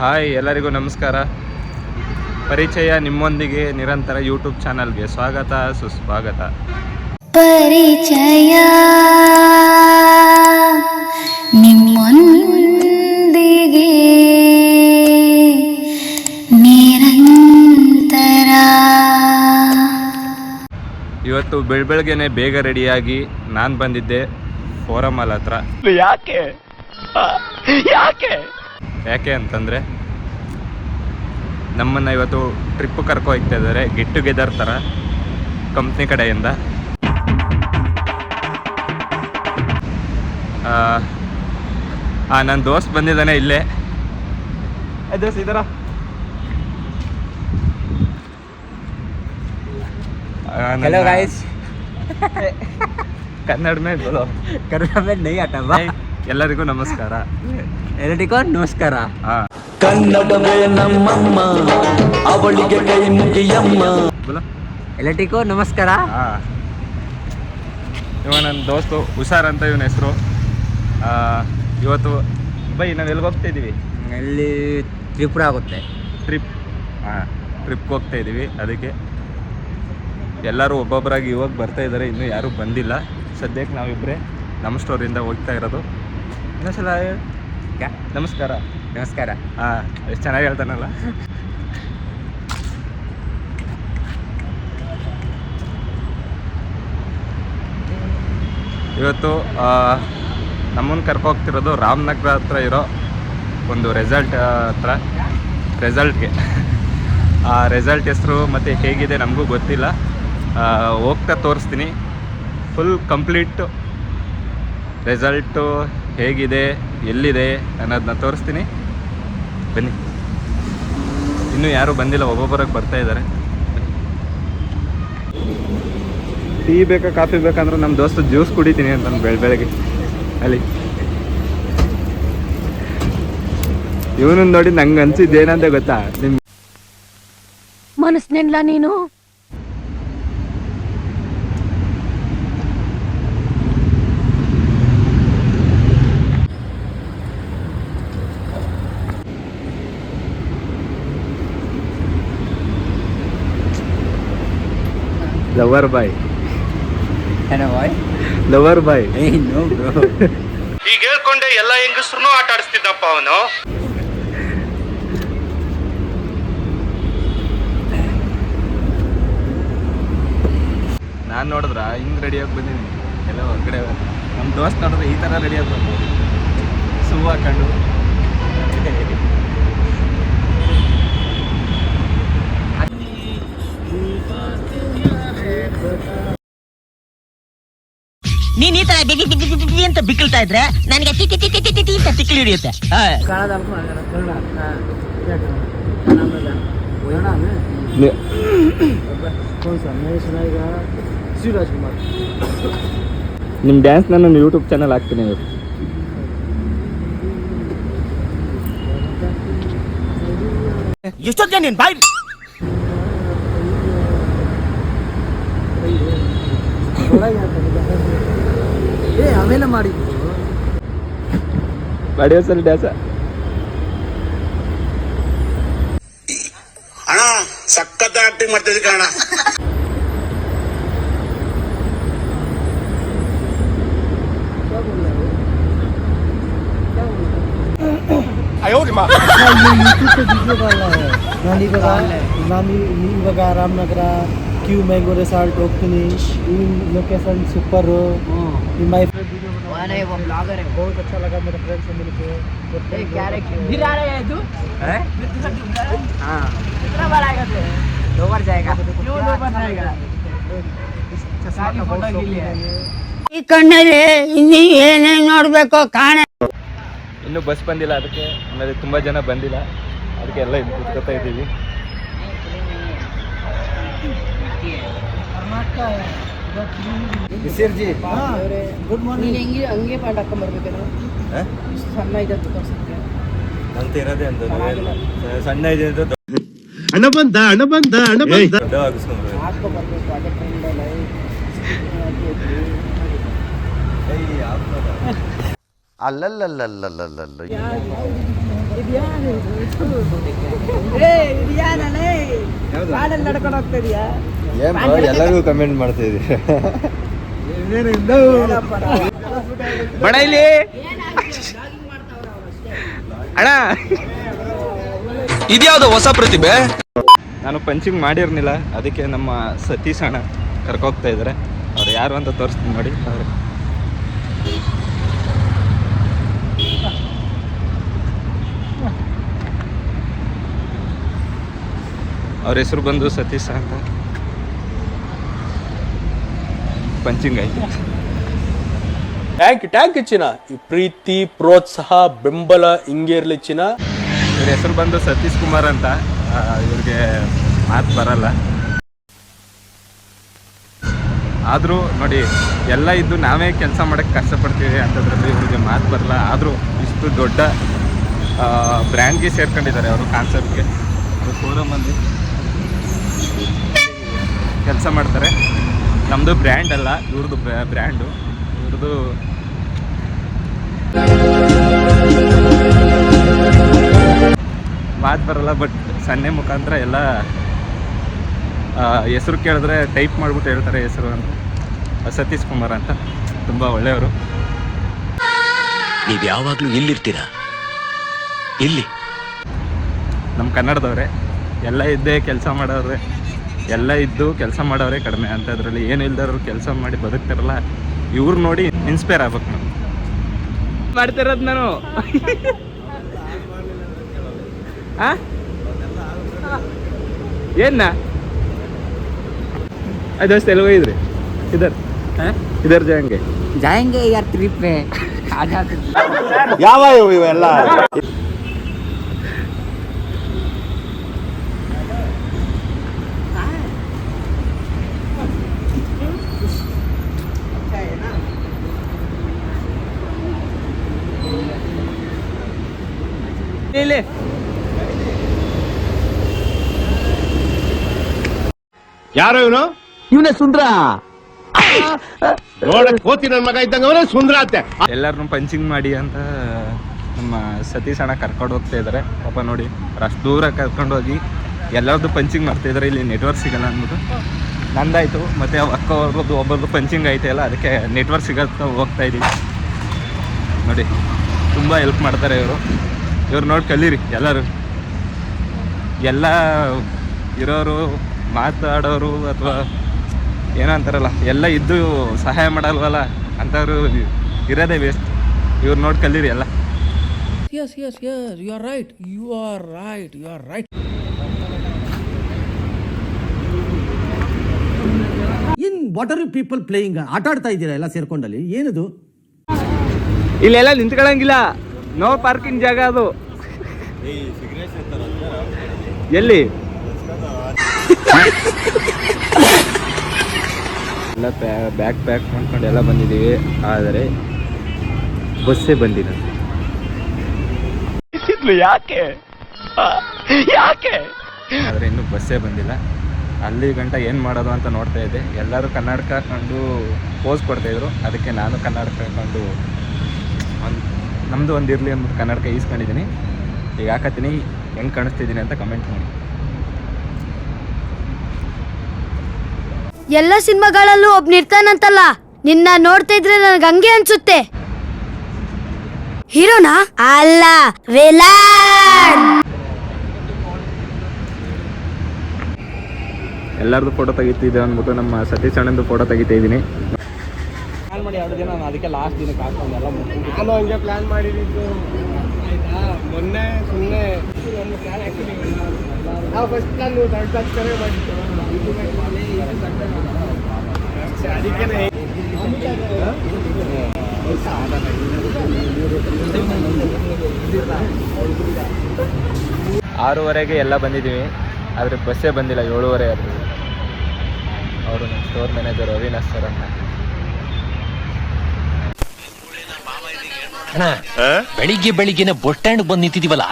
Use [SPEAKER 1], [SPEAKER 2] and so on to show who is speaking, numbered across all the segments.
[SPEAKER 1] Hi, ಎಲ್ಲರಿಗೂ ನಮಸ್ಕಾರ. ಪರಿಚಯ ನಿಮ್ಮೊಂದಿಗೆ ನಿರಂತರ ಯೂಟ್ಯೂಬ್ ಚಾನಲ್ಗೆ ಸ್ವಾಗತ ಸುಸ್ವಾಗತ.
[SPEAKER 2] ಪರಿಚಯ ನಿಮ್ಮೊಂದಿಗೆ ನಿರಂತರ.
[SPEAKER 1] ಇವತ್ತು ಬೆಳಗ್ಗೆನೆ ಬೇಗ ರೆಡಿಯಾಗಿ ನಾನು ಬಂದಿದ್ದೆ ಫೋರಮ್ ಮಾಲ್ ಹತ್ರ. ಯಾಕೆ ಅಂತಂದರೆ ನಮ್ಮನ್ನು ಇವತ್ತು ಟ್ರಿಪ್ ಕರ್ಕೊ ಹೋಗ್ತಾ ಇದ್ದಾರೆ, ಗೆಟ್ ಟುಗೆದರ್ ಥರ ಕಂಪ್ನಿ ಕಡೆಯಿಂದ. ನನ್ನ ದೋಸ್ತ್ ಬಂದಿದ್ದಾನೆ ಇಲ್ಲೇ. ದೋಸ್ತ್ ಇದರ
[SPEAKER 3] हेलो गाइस,
[SPEAKER 1] ಕನ್ನಡ ಮೇಲೆ ಬೋಲೋ.
[SPEAKER 3] ಕನ್ನಡ ಮೇಲೆ ನೈ ಆಟವಾ.
[SPEAKER 1] ಎಲ್ಲರಿಗೂ ನಮಸ್ಕಾರ.
[SPEAKER 3] ಎಲ್ಲರಿಗೂ ನಮಸ್ಕಾರ.
[SPEAKER 4] ಕನ್ನಡವೇ ನಮ್ಮಮ್ಮ, ಅವಳಿಗೆ ಕೈ ಮುಗಿಯಮ್ಮ.
[SPEAKER 1] ಬೋಲೋ.
[SPEAKER 3] ಎಲ್ಲರಿಗೂ ನಮಸ್ಕಾರ.
[SPEAKER 1] ಇವ ನನ್ನ ದೋಸ್ತು ಹುಷಾರ್ ಅಂತ ಇವನ ಹೆಸರು. ಇವತ್ತು ಬೈ ನಾವು ಎಲ್ಲಿಗೆ ಹೋಗ್ತಾ ಇದ್ದೀವಿ?
[SPEAKER 3] ಇಲ್ಲಿ ತ್ರಿಪುರ ಆಗುತ್ತೆ
[SPEAKER 1] ಟ್ರಿಪ್ಗೆ ಹೋಗ್ತಾ ಇದ್ದೀವಿ. ಅದಕ್ಕೆ ಎಲ್ಲರೂ ಒಬ್ಬೊಬ್ಬರಾಗಿ ಇವಾಗ ಬರ್ತಾ ಇದ್ದಾರೆ, ಇನ್ನೂ ಯಾರೂ ಬಂದಿಲ್ಲ. ಸದ್ಯಕ್ಕೆ ನಾವಿಬ್ಬರೇ ನಮ್ಮ ಸ್ಟೋರಿಂದ ಹೋಗ್ತಾ ಇರೋದು. ಇನ್ನೊಂದ್ಸಲ ನಮಸ್ಕಾರ.
[SPEAKER 3] ನಮಸ್ಕಾರ.
[SPEAKER 1] ಎಷ್ಟು ಚೆನ್ನಾಗಿ ಹೇಳ್ತಾನಲ್ಲ. ಇವತ್ತು ನಮ್ಮನ್ನು ಕರ್ಕೋಗ್ತಿರೋದು ರಾಮನಗರ ಹತ್ರ ಇರೋ ಒಂದು ರೆಸಾರ್ಟ್ ಹತ್ರ. ರೆಸಾರ್ಟ್ಗೆ ಆ ರೆಸಾರ್ಟ್ ಹೆಸರು ಮತ್ತು ಹೇಗಿದೆ ನಮಗೂ ಗೊತ್ತಿಲ್ಲ. ಹೋಗ್ತಾ ತೋರಿಸ್ತೀನಿ. ಫುಲ್ ಕಂಪ್ಲೀಟ್ ರೆಸಾರ್ಟು ಹೇಗಿದೆ, ಎಲ್ಲಿದೆ ಅನ್ನೋದನ್ನ ತೋರಿಸ್ತೀನಿ. ಬನ್ನಿ. ಇನ್ನೂ ಯಾರೂ ಬಂದಿಲ್ಲ, ಒಬ್ಬೊಬ್ಬರಾಗಿ ಬರ್ತಾ ಇದ್ದಾರೆ. ಟೀ ಬೇಕಾ ಕಾಫಿ ಬೇಕಂದ್ರೆ ನಮ್ಮ ದೋಸ್ತು ಜ್ಯೂಸ್ ಕುಡಿತೀನಿ ಅಂತ ಬೆಳಗ್ಗೆ ಅಲ್ಲಿ. ಇವನನ್ನು ನೋಡಿ ನಂಗೆ ಅನ್ಸಿದ್ದು ಏನಂತ ಗೊತ್ತಾ? ನಿಮ್ಮ
[SPEAKER 5] ಮನಸ್ಸಿನಿಂದ ನೀನು
[SPEAKER 1] ಲವರ್ ಬಾಯ್.
[SPEAKER 3] ಏನೋ boy,
[SPEAKER 1] lover boy.
[SPEAKER 3] No bro.
[SPEAKER 1] ಈಗ ಹೇಳ್ಕೊಂಡೆ ಎಲ್ಲ ಹೆಂಗಸ್ರು ಆಟ ಆಡಿಸ್ತಿದ್ದಪ್ಪ ಅವನು. ನಾನು ನೋಡಿದ್ರ ಹಿಂಗೆ ರೆಡಿಯಾಗಿ ಬಂದಿದ್ದೀನಿ ಎಲ್ಲ ಹೊರಗಡೆ. ನಮ್ಮ ದೋಸ್ತ್ ನೋಡಿದ್ರೆ ಈ ಥರ ರೆಡಿಯಾಗಿ ಬಂದು ಶೂ ಹಾಕೊಂಡು.
[SPEAKER 6] ನೀನ್ ಈ ತರ ಬಿಗಿ ಬಿಗಿ ಬಿಗಿ ಅಂತ ಬಿಕ್ಕಳ್ತಾ ಇದ್ರೆ ನನಗೆ T T T T T T ಅಂತ ತಿಕ್ಲಿ ಹಿಡಿಯುತ್ತೆ.
[SPEAKER 1] ನಿಮ್ಮ ಡ್ಯಾನ್ಸ್ ನಾನು ಯೂಟ್ಯೂಬ್ ಚಾನಲ್ ಹಾಕ್ತೀನಿ ಇವತ್ತು.
[SPEAKER 6] ಎಷ್ಟೊತ್ತಿಗೆ ನೀನ್ ಬಾಯ್
[SPEAKER 3] ಆಮೇಲೆ ಮಾಡಿ
[SPEAKER 1] ಬಾಡಿಯೋ ಸರ್ ಡ್ಯಾನ್ಸ.
[SPEAKER 4] ಅಣ್ಣ ಸಖತ್ ಆಕ್ಟಿಂಗ್ ಮಾಡ್ತಿದ್ದೆ ಕಣ.
[SPEAKER 7] ಇವಾಗ ರಾಮನಗರ ಕ್ಯೂ ಮ್ಯಾಂಗೋ ರೆಸಾರ್ಟ್ ಹೋಗ್ತೀನಿ. ಈ ಲೊಕೇಶನ್ ಸೂಪರ್. ಮೈ फ्रेंड
[SPEAKER 6] वो ब्लॉगर है,
[SPEAKER 7] बहुत अच्छा लगा मेरे फ्रेंड से मिलके.
[SPEAKER 6] क्या रे फिर आ रहा है तू?
[SPEAKER 3] हैं? हाँ,
[SPEAKER 6] कितना बार आएगा तू?
[SPEAKER 3] 2 बार जाएगा.
[SPEAKER 6] क्यों 2 बार आएगा? फोटो के लिए
[SPEAKER 5] ಈ ಕಣ್ಣಲ್ಲಿ ಇನ್ನೂ ಏನೇನು ನೋಡ್ಬೇಕು ಕಾಣೆ.
[SPEAKER 1] ಇನ್ನೂ ಬಸ್ ಬಂದಿಲ್ಲ, ಅದಕ್ಕೆ ಆಮೇಲೆ ತುಂಬ ಜನ ಬಂದಿಲ್ಲ, ಅದಕ್ಕೆ ಎಲ್ಲ ಇಲ್ಲಿ ಕೂತ್ಕೊತಾ ಇದ್ದೀವಿ.
[SPEAKER 7] ಬಿಸಿರ್ಜಿ ಗುಡ್ ಮಾರ್ನಿಂಗ್.
[SPEAKER 5] ನೀನು ಹಂಗೆ ಪಾಠ ಹಾಕೊಂಡ್ಬರ್ಬೇಕಲ್ಲ. ಸಣ್ಣ ಇದೆ ತೋರಿಸುತ್ತೆ
[SPEAKER 1] ಅಂತ ಇರೋದೇ ಅಂತ ಸಣ್ಣ ಇದೆ ಅಂತ
[SPEAKER 7] ಹಣ ಬಂದ
[SPEAKER 1] ದೊಡ್ಡ
[SPEAKER 5] ಹಾಕೋಬರ್ಬೇಕು. ಅದೇ ಟ್ರೆಂಡಲ್ಲ
[SPEAKER 4] ಅಲ್ಲಲ್ಲಲ್ಲಲ್ಲಲ್ಲಲ್ಲ
[SPEAKER 3] ನಡ್ಕೊಂಡು ಹೋಗ್ತಾ ಇದೀಯಾ
[SPEAKER 2] ಎಲ್ಲರಿಗೂ ಕಮೆಂಟ್ ಮಾಡ್ತಾ ಇದೀವಿ.
[SPEAKER 1] ಬಡ ಇಲ್ಲಿ ಅಣ್ಣ,
[SPEAKER 4] ಇದ್ಯಾವ್ದು ಹೊಸ ಪ್ರತಿಭೆ?
[SPEAKER 1] ನಾನು ಪಂಚಿಂಗ್ ಮಾಡಿರ್ನಿಲ್ಲ, ಅದಕ್ಕೆ ನಮ್ಮ ಸತೀಶ್ ಅಣ್ಣ ಕರ್ಕೋಗ್ತಾ ಇದ್ದಾರೆ. ಅವ್ರು ಯಾರು ಅಂತ ತೋರಿಸ್ತೀನಿ ನೋಡಿ. ಅವ್ರ ಹೆಸರು ಬಂದು ಸತೀಶ್ ಅಂತ. ಪಂಚಿಂಗ್ ಆಯ್ತು.
[SPEAKER 8] ಟ್ಯಾಂಕ್ ಚಿನ್ನ, ಈ ಪ್ರೀತಿ ಪ್ರೋತ್ಸಾಹ ಬೆಂಬಲ ಹಿಂಗೆ ಇರ್ಲಿ ಚಿನ್ನ.
[SPEAKER 1] ಇವ್ರ ಹೆಸರು ಬಂದು ಸತೀಶ್ ಕುಮಾರ್ ಅಂತ. ಇವ್ರಿಗೆ ಮಾತು ಬರಲ್ಲ, ಆದರೂ ನೋಡಿ ಎಲ್ಲ ಇದ್ದು ನಾವೇ ಕೆಲಸ ಮಾಡೋಕ್ಕೆ ಕಷ್ಟಪಡ್ತೀವಿ ಅಂಥದ್ರಲ್ಲಿ ಇವ್ರಿಗೆ ಮಾತು ಬರಲ್ಲ. ಆದರೂ ಇಷ್ಟು ದೊಡ್ಡ ಬ್ರ್ಯಾಂಡ್ಗೆ ಸೇರ್ಕೊಂಡಿದ್ದಾರೆ ಅವರು. ಕಾನ್ಸೆಪ್ಟ್ಗೆ ಅವರು ಶೋರೂಮಲ್ಲಿ ಕೆಲಸ ಮಾಡ್ತಾರೆ. ನಮ್ಮದು ಬ್ರ್ಯಾಂಡ್ ಅಲ್ಲ, ಇವ್ರದ್ದು ಬ್ರ್ಯಾಂಡು. ಇವ್ರದ್ದು ಮಾತು ಬರಲ್ಲ, ಬಟ್ ಸನ್ನೆ ಮುಖಾಂತರ ಎಲ್ಲ ಹೆಸರು ಕೇಳಿದ್ರೆ ಟೈಪ್ ಮಾಡಿಬಿಟ್ಟು ಹೇಳ್ತಾರೆ ಹೆಸರು ಅಂತ. ಸತೀಶ್ ಕುಮಾರ್ ಅಂತ, ತುಂಬ ಒಳ್ಳೆಯವರು.
[SPEAKER 4] ನೀವ್ ಯಾವಾಗ್ಲೂ ಎಲ್ಲಿರ್ತೀರಾ? ಇಲ್ಲಿ
[SPEAKER 1] ನಮ್ಮ ಕನ್ನಡದವ್ರೆ, ಎಲ್ಲ ಇದ್ದೇ ಕೆಲಸ ಮಾಡೋರೆ, ಎಲ್ಲ ಇದ್ದು ಕೆಲಸ ಮಾಡೋರೆ ಕಡಿಮೆ ಅಂಥದ್ರಲ್ಲಿ. ಏನು ಇಲ್ದವ್ರು ಕೆಲಸ ಮಾಡಿ ಬದುಕ್ತಾರಲ್ಲ, ಇವ್ರು ನೋಡಿ ಇನ್ಸ್ಪೈರ್ ಆಗ್ಬೇಕು ನಾವು. ಮಾಡ್ತಿರೋದು ನಾನು ಏನ दोस्त एलगो इधर इधर इधर
[SPEAKER 3] जाएंगे यार ट्रिप पे आ जाते
[SPEAKER 2] ಯಾವ ಇವೆಲ್ಲ
[SPEAKER 1] ले
[SPEAKER 2] ಯಾರು ಇವನು?
[SPEAKER 3] ಇವನೇ ಸುಂದ್ರ
[SPEAKER 2] ನೋಡಕ್ ಹೋತಿ ನನ್ನ ಮಗ ಇದ್ದಂಗ ಅವನೇ ಸುಂದ್ರ ಅತ್ತೆ.
[SPEAKER 1] ಎಲ್ಲರನ್ನು ಪಂಚಿಂಗ್ ಮಾಡಿ ಅಂತ ನಮ್ಮ ಸತೀಶ್ ಅಣ್ಣ ಕರ್ಕೊಂಡು ಹೋಗ್ತಾ ಇದ್ದಾರೆ. ಪಾಪ ನೋಡಿ ಅಷ್ಟು ದೂರ ಕರ್ಕೊಂಡು ಹೋಗಿ ಎಲ್ಲರದ್ದು ಪಂಚಿಂಗ್ ಮಾಡ್ತಾ ಇದ್ದಾರೆ. ಇಲ್ಲಿ ನೆಟ್ವರ್ಕ್ ಸಿಗಲ್ಲ ಅಂದ್ಬಿಟ್ಟು ನಂದಾಯಿತು, ಮತ್ತು ಅಕ್ಕ ಅವ್ರದ್ದು ಒಬ್ಬರದ್ದು ಪಂಚಿಂಗ್ ಐತೆಯಲ್ಲ, ಅದಕ್ಕೆ ನೆಟ್ವರ್ಕ್ ಸಿಗತ್ತ ಹೋಗ್ತಾ ಇದ್ದೀವಿ. ನೋಡಿ ತುಂಬ ಹೆಲ್ಪ್ ಮಾಡ್ತಾರೆ ಇವರು. ಇವ್ರು ನೋಡಿ ಕಲೀರಿ ಎಲ್ಲರೂ. ಎಲ್ಲ ಇರೋರು ಮಾತಾಡೋರು ಅಥವಾ ಏನೋ ಅಂತಾರಲ್ಲ, ಎಲ್ಲ ಇದ್ದು ಸಹಾಯ ಮಾಡಲ್ವಲ್ಲ ಅಂಥವ್ರು ಇರೋದೇ ವೇಸ್ಟ್. ಇವ್ರು ನೋಡಿ ಕಲೀರಿ ಎಲ್ಲ.
[SPEAKER 8] Yes, you are right.
[SPEAKER 9] In what are you people playing? ಆಟ ಆಡ್ತಾ ಇದ್ದೀರಾ ಎಲ್ಲ ಸೇರ್ಕೊಂಡಲ್ಲಿ? ಏನದು?
[SPEAKER 1] ಇಲ್ಲೆಲ್ಲ ನಿಂತ್ಕೊಳ್ಳಂಗಿಲ್ಲ, ನೋ ಪಾರ್ಕಿಂಗ್ ಜಾಗ ಅದು. ಎಲ್ಲಿ ಎಲ್ಲ ಬ್ಯಾಗ್ ಪ್ಯಾಕ್ ಮಾಡ್ಕೊಂಡು ಎಲ್ಲ ಬಂದಿದ್ದೀವಿ, ಆದರೆ ಬಸ್ಸೇ ಬಂದಿಲ್ಲ. ಯಾಕೆ ಆದರೆ ಇನ್ನೂ ಬಸ್ಸೇ ಬಂದಿಲ್ಲ. ಅಲ್ಲಿ ಗಂಟ ಏನು ಮಾಡೋದು ಅಂತ ನೋಡ್ತಾ ಇದ್ದೆ. ಎಲ್ಲರೂ ಕನ್ನಡಕ ಹಾಕೊಂಡು ಪೋಸ್ ಕೊಡ್ತಾಯಿದ್ರು, ಅದಕ್ಕೆ ನಾನು ಕನ್ನಡಕ ಹಾಕೊಂಡು ನಮ್ಮದು ಒಂದು ಇರಲಿ ಅಂದ್ಬಿಟ್ಟು ಕನ್ನಡಕ ಈಸ್ಕೊಂಡಿದ್ದೀನಿ. ಈಗ ಹಾಕತ್ತೀನಿ, ಹೆಂಗೆ ಕಾಣಿಸ್ತಿದ್ದೀನಿ ಅಂತ ಕಮೆಂಟ್ ಮಾಡಿ.
[SPEAKER 5] ಎಲ್ಲ ಸಿನಿಮಾಗಳಲ್ಲೂ ಒಬ್ನಿರ್ತಾನಂತಲ್ಲ, ನಿನ್ನ ನೋಡ್ತಾ ಇದ್ರೆ ನನಗೆ ಹಂಗೆ ಅನ್ಸುತ್ತೆ. ಹೀರೋನಾ? ಅಲ್ಲ, ವಿಲನ್.
[SPEAKER 1] ಎಲ್ಲರದು ಫೋಟೋ ತೆಗಿತಿದ್ದೆ ಅಂದ್ಬಿಟ್ಟು ನಮ್ಮ ಸತೀಶ್ ಅಣ್ಣಂದು ಫೋಟೋ ತೆಗಿತಾ ಇದ್ದೀನಿ.
[SPEAKER 7] ಪ್ಲಾನ್ ಮಾಡಿ 2 ದಿನ, ನಾನು ಅದಕ್ಕೆ ಲಾಸ್ಟ್ ದಿನಕ್ಕೆ ಹಾಕೊಂಡು ಎಲ್ಲ ಮುಗಿಸ್ಕೊಂಡು ನಾನು ಹಂಗೆ ಪ್ಲಾನ್ ಮಾಡಿದ್ದು ಆಯ್ತಾ. ಮೊನ್ನೆ ಸುಮ್ಮನೆ ಒಂದು ಪ್ಲಾನ್ ಆ್ಯಕ್ಚುಲಿ ನಾವು ಫಸ್ಟ್ ಪ್ಲಾನ್ ತರ್ಡ್ ಮಾಡಿದ್ದು ಅದಕ್ಕೆ
[SPEAKER 1] 6:30ಗೆ ಎಲ್ಲ ಬಂದಿದ್ದೀವಿ, ಆದರೆ ಬಸ್ಸೇ ಬಂದಿಲ್ಲ. 7:30 ಆದರೂ. ಅವರು ನಮ್ಮ ಸ್ಟೋರ್ ಮ್ಯಾನೇಜರ್ ಅವಿನಾಶ್ ಸರ್ ಅಂತ.
[SPEAKER 4] ಬೆಳಿಗ್ಗೆನೆ ಬಸ್ ಸ್ಟ್ಯಾಂಡ್ ಬಂದು ನಿಂತಿದೀವಲ್ಲ.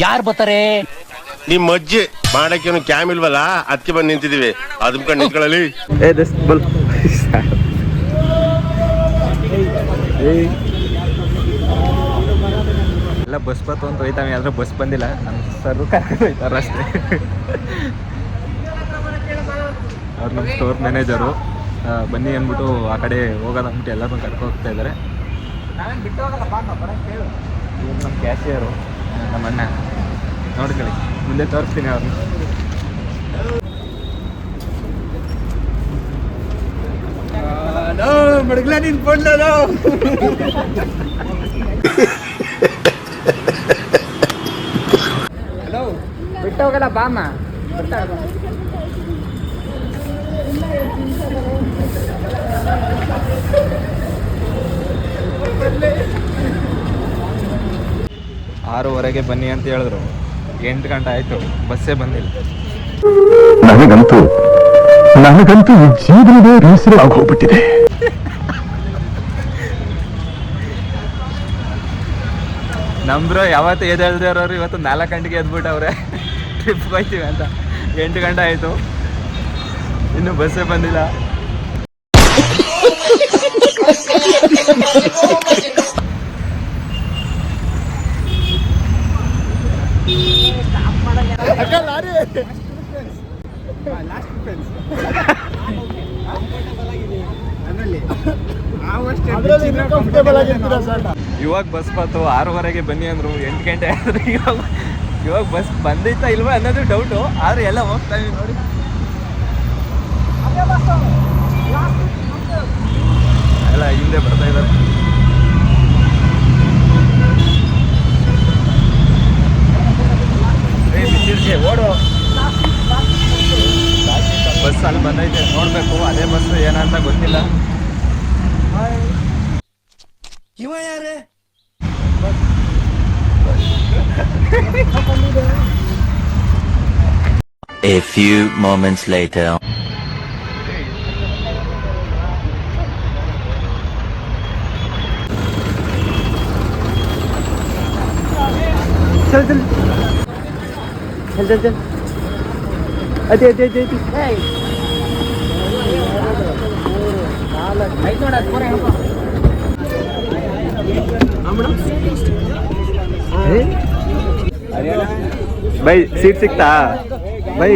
[SPEAKER 4] ಯಾರು ಬರ್ತಾರೆ?
[SPEAKER 2] ನಿಮ್ ಅಜ್ಜಿ ಮಾಡಕ್ಕೆ ಕ್ಯಾಮ್ ಇಲ್ವಲ್ಲ, ಅದಕ್ಕೆ ಬಂದು ನಿಂತಿದೀವಿ. ಅದಕ್ಕೆ ನಿಂತ್ಕೊಳ್ಳಲಿ.
[SPEAKER 1] ಎಲ್ಲ ಬಸ್ ಬತ್ತು ಅಂತ ಹೋಯ್ತಾವೆ, ಆದರೆ ಬಸ್ ಬಂದಿಲ್ಲ. ನಮ್ಮ ಸರ್ರು ಕರ್ಕೊಂಡು ಹೋಯ್ತಾರೆ ಅಷ್ಟೇ. ಅವ್ರು ನಮ್ಮ ಸ್ಟೋರ್ ಮ್ಯಾನೇಜರು. ಬನ್ನಿ ಅಂದ್ಬಿಟ್ಟು ಆ ಕಡೆ ಹೋಗೋದು ಅಂದ್ಬಿಟ್ಟು ಎಲ್ಲರೂ ಕರ್ಕೊಂಡು ಹೋಗ್ತಾ ಇದ್ದಾರೆ. ಇವ್ರು ನಮ್ಮ ಕ್ಯಾಶಿಯರು, ನಮ್ಮ ಅಣ್ಣ. ನೋಡ್ಕೊಳ್ಳಿ, ಮುಂದೆ ತೋರಿಸ್ತೀನಿ ಅವ್ರನ್ನ.
[SPEAKER 7] ಮಡಗ್ಲ ನೀನ್ ಕೊಂಡನು ಹಲೋ
[SPEAKER 3] ಬಿಟ್ಟು ಹೋಗಲ್ಲ ಬಾಮ.
[SPEAKER 1] ಆರೂವರೆಗೆ ಬನ್ನಿ ಅಂತ ಹೇಳಿದ್ರು. 8 ಗಂಟೆ ಆಯಿತು, ಬಸ್ಸೇ ಬಂದಿಲ್ಲ.
[SPEAKER 10] ನನಗಂತೂ ಈ ಜೀವನವೇ ಬೇಸರ ಆಗೋಗ್ಬಿಟ್ಟಿದೆ.
[SPEAKER 1] ನಮ್ರು ಯಾವತ್ತು ಎದ್ದೇಳ್ದೆ ಇರೋರು ಇವತ್ತು 4 ಗಂಟೆಗೆ ಎದ್ಬಿಟ್ಟವ್ರೆ ಟ್ರಿಪ್ಗೆ ಹೋಯ್ತೀವಿ ಅಂತ. 8 ಗಂಟೆ ಆಯಿತು, ಇನ್ನು ಬಸ್ಸೇ ಬಂದಿಲ್ಲ. ಇವಾಗ ಬಸ್ ಬಂತು, 6:15ಗೆ ಬನ್ನಿ ಅಂದರು. 8 ಗಂಟೆ ಆದ್ರೆ ಇವಾಗ ಬಸ್ ಬಂದಿತ್ತಾ ಇಲ್ವಾ ಅನ್ನೋದು ಡೌಟು. ಆದ್ರೆ ಎಲ್ಲ ಹೋಗ್ತಾ ಇದೀವಿ ನೋಡಿ. ಎಲ್ಲ ಹಿಂದೆ ಬರ್ತಾ ಇದ್ದಾರೆ. ಓಡು, ಬಸ್ ಅಲ್ಲಿ ಬಂದೈತೆ, ನೋಡ್ಬೇಕು ಅದೇ ಬಸ್ ಏನಂತ ಗೊತ್ತಿಲ್ಲ.
[SPEAKER 7] ಇವ ಯಾರೇ
[SPEAKER 4] A few moments later.
[SPEAKER 3] चल चल चल चल चल अति अति अति अति
[SPEAKER 1] ಬೈ ಸೀಟ್ ಸಿಕ್ತಾ ಬೈ?